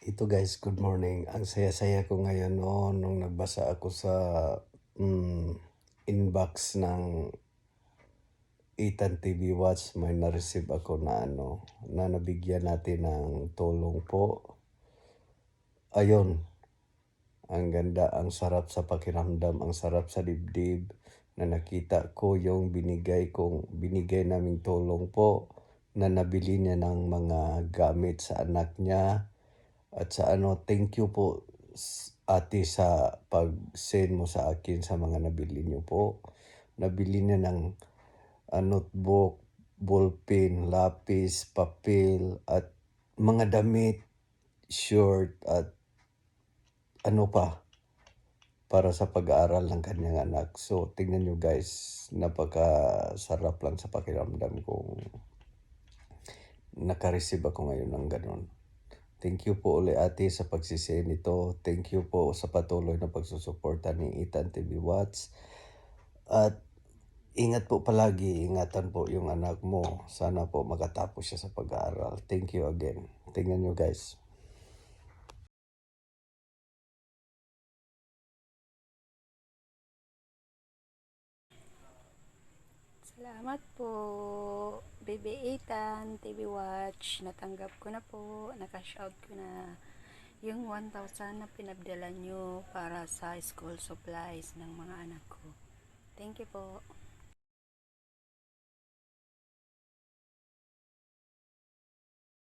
Ito guys, good morning. Ang saya-saya ko ngayon noon nung nagbasa ako sa mm, inbox ng Itan TV Watch. May na-receive ako na na nabigyan natin ng tulong po. Ayun, ang ganda, ang sarap sa pakiramdam, ang sarap sa dibdib na nakita ko yung binigay naming tulong po na nabili niya ng mga gamit sa anak niya. At sa thank you po ate sa pag-send mo sa akin sa mga nabili niyo po. Nabili niya ng notebook, ballpen, lapis, papel, at mga damit, short, at ano pa, para sa pag-aaral ng kanyang anak. So, tingnan nyo guys, napakasarap lang sa pakiramdam kung naka-receive ako ngayon ng ganun. Thank you po ulit ate sa pagsisend nito. Thank you po sa patuloy na pagsusuporta ni Itan TV Watch. At ingat po palagi, ingatan po yung anak mo. Sana po makatapos siya sa pag-aaral. Thank you again. Tingnan nyo guys. Salamat po, Baby Ethan, TV Watch. Natanggap ko na po, naka-shout ko na yung 1,000 na pinabdala nyo para sa school supplies ng mga anak ko. Thank you po.